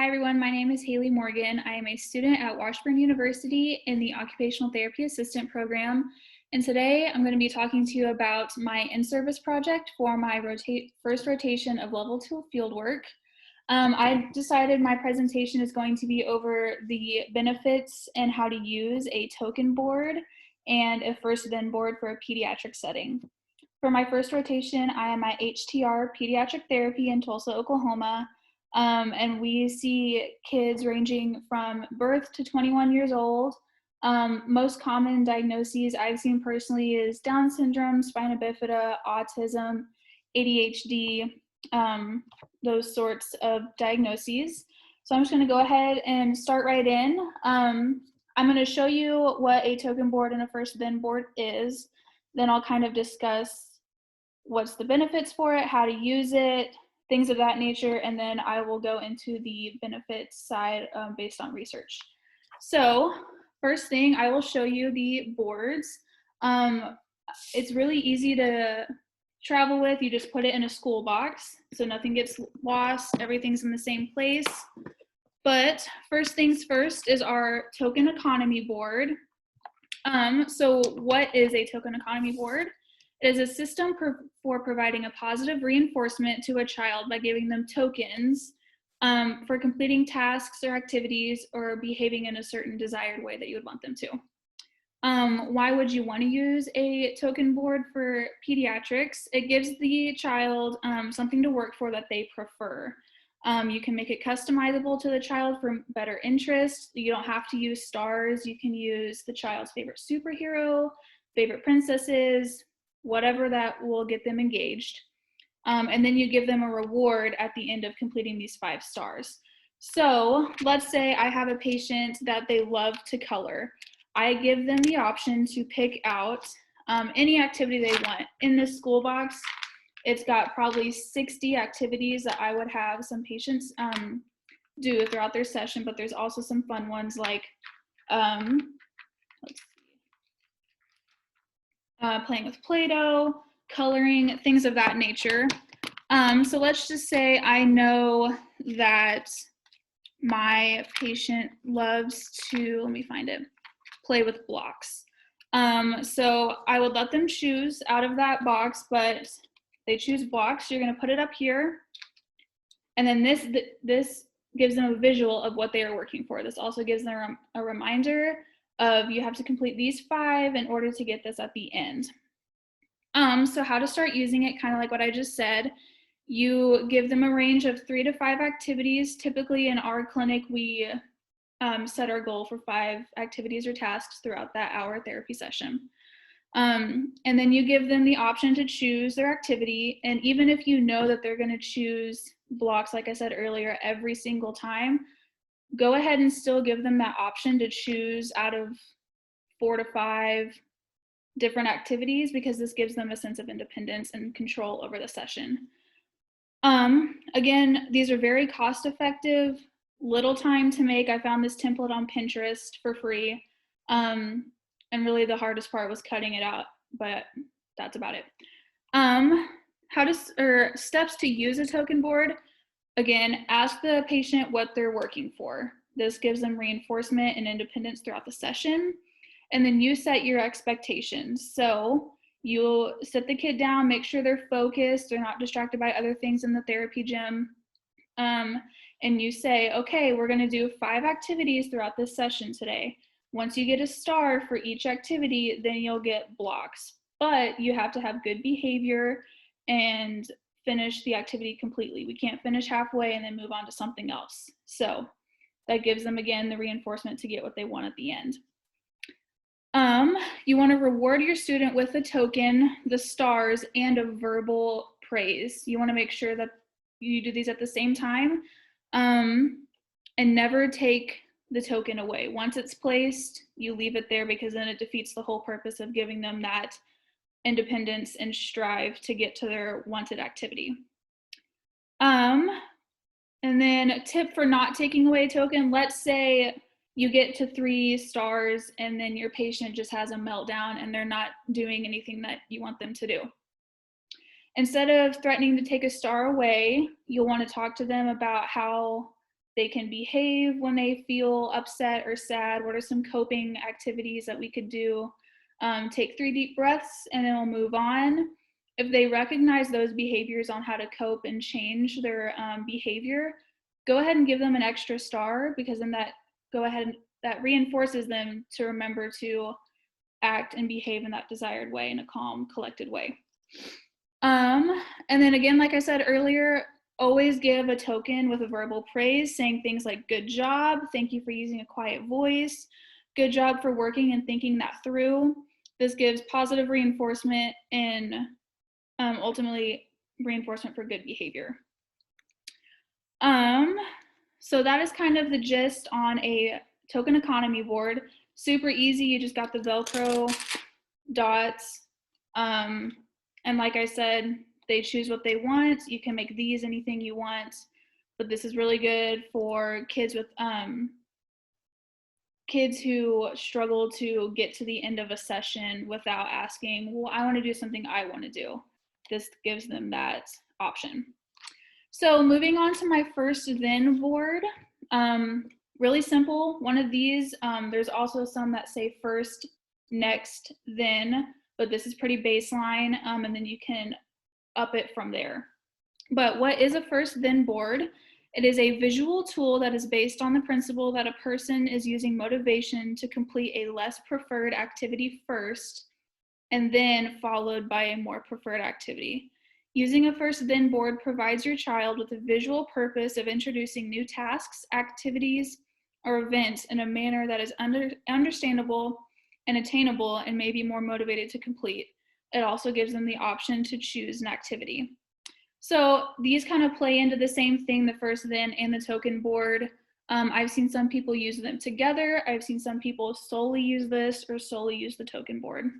Hi everyone, my name is Haley Morgan. I am a student at Washburn University in the Occupational Therapy Assistant Program. And today I'm going to be talking to you about my in-service project for my first rotation of Level 2 fieldwork. I decided my presentation is going to be over the benefits and how to use a token board and a first then board for a pediatric setting. For my first rotation, I am at HTR Pediatric Therapy in Tulsa, Oklahoma. And we see kids ranging from birth to 21 years old. Most common diagnoses I've seen personally is Down syndrome, spina bifida, autism, ADHD, those sorts of diagnoses. So I'm just going to go ahead and start right in. I'm going to show you what a token board and a first then board is. Then I'll kind of discuss what's the benefits for it, how to use it, things of that nature, and then I will go into the benefits side based on research. So first thing, I will show you the boards. It's really easy to travel with. You just put it in a school box, so nothing gets lost, everything's in the same place. But first things first is our token economy board. So what is a token economy board? It is a system for providing a positive reinforcement to a child by giving them tokens for completing tasks or activities or behaving in a certain desired way that you would want them to. Why would you want to use a token board for pediatrics? It gives the child something to work for that they prefer. You can make it customizable to the child for better interest. You don't have to use stars. You can use the child's favorite superhero, favorite princesses, whatever that will get them engaged. And then you give them a reward at the end of completing these 5 stars. So let's say I have a patient that they love to color. I give them the option to pick out any activity they want. In this school box, it's got probably 60 activities that I would have some patients do throughout their session, but there's also some fun ones like playing with Play-Doh, coloring, things of that nature. So let's just say I know that my patient loves to, let me find it, play with blocks. So I would let them choose out of that box, but they choose blocks. You're going to put it up here. And then this gives them a visual of what they are working for. This also gives them a reminder of you have to complete these 5 in order to get this at the end. So how to start using it, kind of like what I just said, you give them a range of 3 to 5 activities. Typically in our clinic, we set our goal for 5 activities or tasks throughout that hour therapy session. And then you give them the option to choose their activity. And even if you know that they're going to choose blocks, like I said earlier, every single time, go ahead and still give them that option to choose out of 4 to 5 different activities, because this gives them a sense of independence and control over the session. Again, these are very cost effective, little time to make. I found this template on Pinterest for free. And really the hardest part was cutting it out, but that's about it. Steps to use a token board. Again, ask the patient what they're working for. This gives them reinforcement and independence throughout the session. And then you set your expectations. So you'll sit the kid down, make sure they're focused, they're not distracted by other things in the therapy gym. And you say, okay, we're gonna do 5 activities throughout this session today. Once you get a star for each activity, then you'll get blocks. But you have to have good behavior and finish the activity completely. We can't finish halfway and then move on to something else. So that gives them, again, the reinforcement to get what they want at the end. You want to reward your student with a token, the stars, and a verbal praise. You want to make sure that you do these at the same time, and never take the token away. Once it's placed, you leave it there, because then it defeats the whole purpose of giving them that independence and strive to get to their wanted activity. And then a tip for not taking away a token, let's say you get to 3 stars and then your patient just has a meltdown and they're not doing anything that you want them to do. Instead of threatening to take a star away, you'll want to talk to them about how they can behave when they feel upset or sad. What are some coping activities that we could do? Take 3 deep breaths and then we'll move on. If they recognize those behaviors on how to cope and change their behavior, go ahead and give them an extra star, because then that reinforces them to remember to act and behave in that desired way, in a calm, collected way. And then again, like I said earlier, always give a token with a verbal praise, saying things like good job, thank you for using a quiet voice, good job for working and thinking that through. This gives positive reinforcement and ultimately reinforcement for good behavior. So that is kind of the gist on a token economy board. Super easy, you just got the Velcro dots. And like I said, they choose what they want. You can make these anything you want, but this is really good for kids with kids who struggle to get to the end of a session without asking, well, I want to do something I want to do. This gives them that option. So moving on to my first then board, really simple. One of these, there's also some that say first, next, then, but this is pretty baseline, and then you can up it from there. But what is a first then board? It is a visual tool that is based on the principle that a person is using motivation to complete a less preferred activity first, and then followed by a more preferred activity. Using a first then board provides your child with a visual purpose of introducing new tasks, activities, or events in a manner that is understandable and attainable and may be more motivated to complete. It also gives them the option to choose an activity. So these kind of play into the same thing, the first then and the token board. I've seen some people use them together. I've seen some people solely use this or solely use the token board.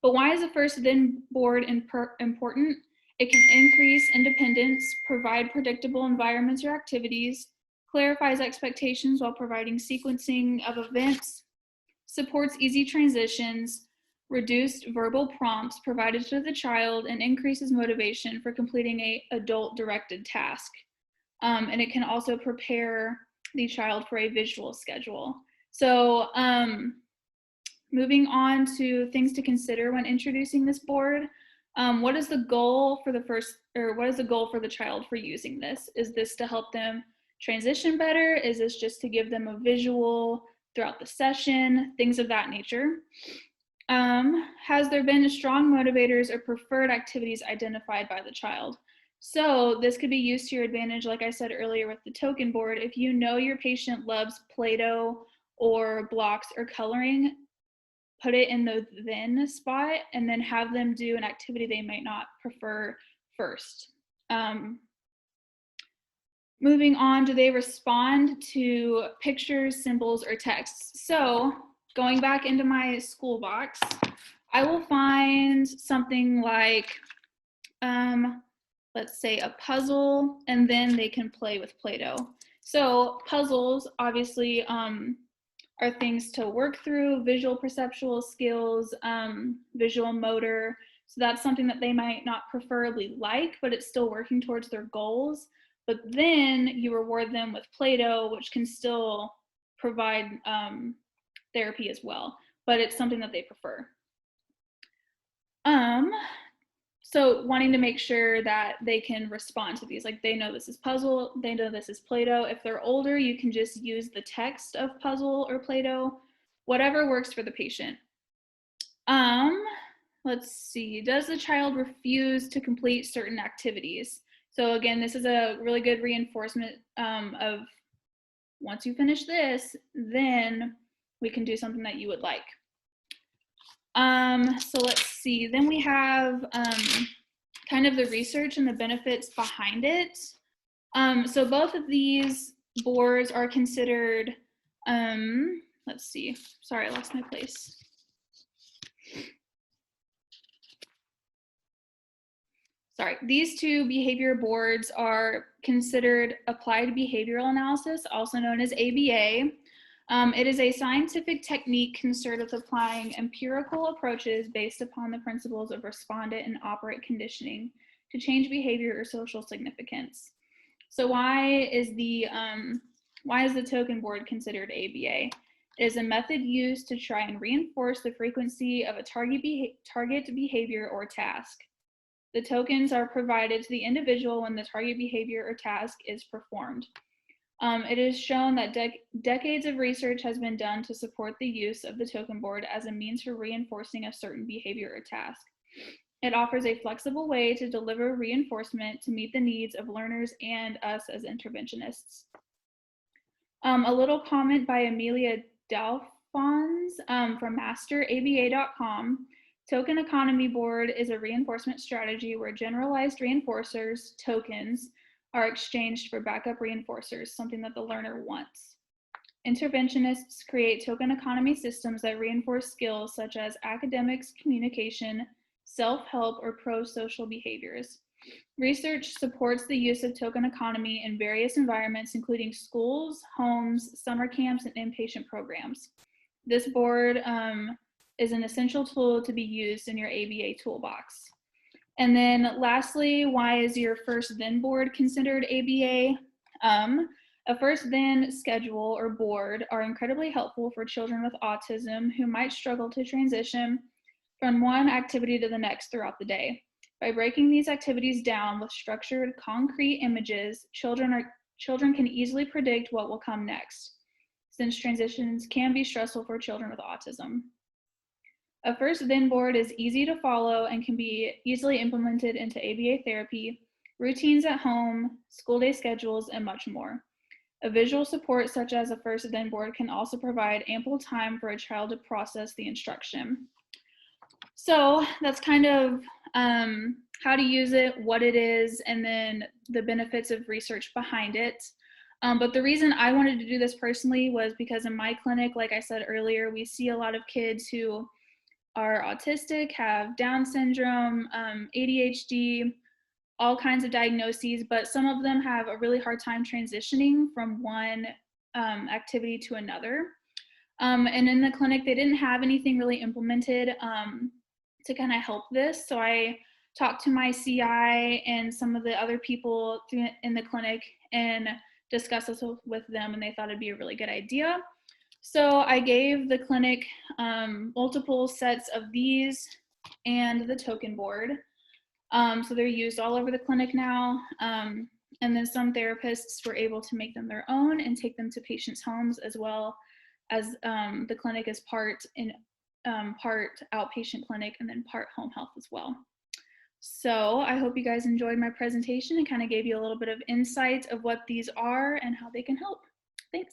But why is the first then board important? It can increase independence, provide predictable environments or activities, clarifies expectations while providing sequencing of events, supports easy transitions, reduced verbal prompts provided to the child, and increases motivation for completing an adult-directed task. And it can also prepare the child for a visual schedule. So moving on to things to consider when introducing this board. What is the goal for the child for using this? Is this to help them transition better? Is this just to give them a visual throughout the session? Things of that nature. Has there been strong motivators or preferred activities identified by the child? So this could be used to your advantage, like I said earlier with the token board. If you know your patient loves Play-Doh or blocks or coloring, put it in the then spot and then have them do an activity they might not prefer first. Moving on, do they respond to pictures, symbols, or texts? So going back into my school box, I will find something like, let's say a puzzle, and then they can play with Play-Doh. So puzzles obviously are things to work through, visual perceptual skills, visual motor. So that's something that they might not preferably like, but it's still working towards their goals. But then you reward them with Play-Doh, which can still provide therapy as well, but it's something that they prefer. So wanting to make sure that they can respond to these, like they know this is puzzle, they know this is Play-Doh. If they're older, you can just use the text of puzzle or Play-Doh, whatever works for the patient. Let's see, does the child refuse to complete certain activities? So again, this is a really good reinforcement of once you finish this, then we can do something that you would like. So let's see, then we have kind of the research and the benefits behind it. So both of these boards are considered, let's see, sorry, I lost my place. Sorry, these two behavior boards are considered applied behavioral analysis, also known as ABA. It is a scientific technique concerned with applying empirical approaches based upon the principles of respondent and operant conditioning to change behavior or social significance. So why is the token board considered ABA? It is a method used to try and reinforce the frequency of a target behavior or task. The tokens are provided to the individual when the target behavior or task is performed. It is shown that decades of research has been done to support the use of the token board as a means for reinforcing a certain behavior or task. It offers a flexible way to deliver reinforcement to meet the needs of learners and us as interventionists. A little comment by Amelia Dalphons from masteraba.com. Token Economy Board is a reinforcement strategy where generalized reinforcers, tokens, are exchanged for backup reinforcers, something that the learner wants. Interventionists create token economy systems that reinforce skills such as academics, communication, self-help, or pro-social behaviors. Research supports the use of token economy in various environments, including schools, homes, summer camps, and inpatient programs. This board is an essential tool to be used in your ABA toolbox. And then lastly, why is your first then board considered ABA? A first then schedule or board are incredibly helpful for children with autism who might struggle to transition from one activity to the next throughout the day. By breaking these activities down with structured, concrete images, children can easily predict what will come next, since transitions can be stressful for children with autism. A first then board is easy to follow and can be easily implemented into ABA therapy, routines at home, school day schedules, and much more. A visual support such as a first then board can also provide ample time for a child to process the instruction. So that's kind of how to use it, what it is, and then the benefits of research behind it. But the reason I wanted to do this personally was because in my clinic, like I said earlier, we see a lot of kids who are autistic, have Down syndrome, ADHD, all kinds of diagnoses, but some of them have a really hard time transitioning from one activity to another. And in the clinic, they didn't have anything really implemented to kind of help this. So I talked to my CI and some of the other people in the clinic and discussed this with them, and they thought it'd be a really good idea. So I gave the clinic multiple sets of these and the token board. So they're used all over the clinic now. And then some therapists were able to make them their own and take them to patients' homes, as well as the clinic is part outpatient clinic and then part home health as well. So I hope you guys enjoyed my presentation and kind of gave you a little bit of insight of what these are and how they can help. Thanks.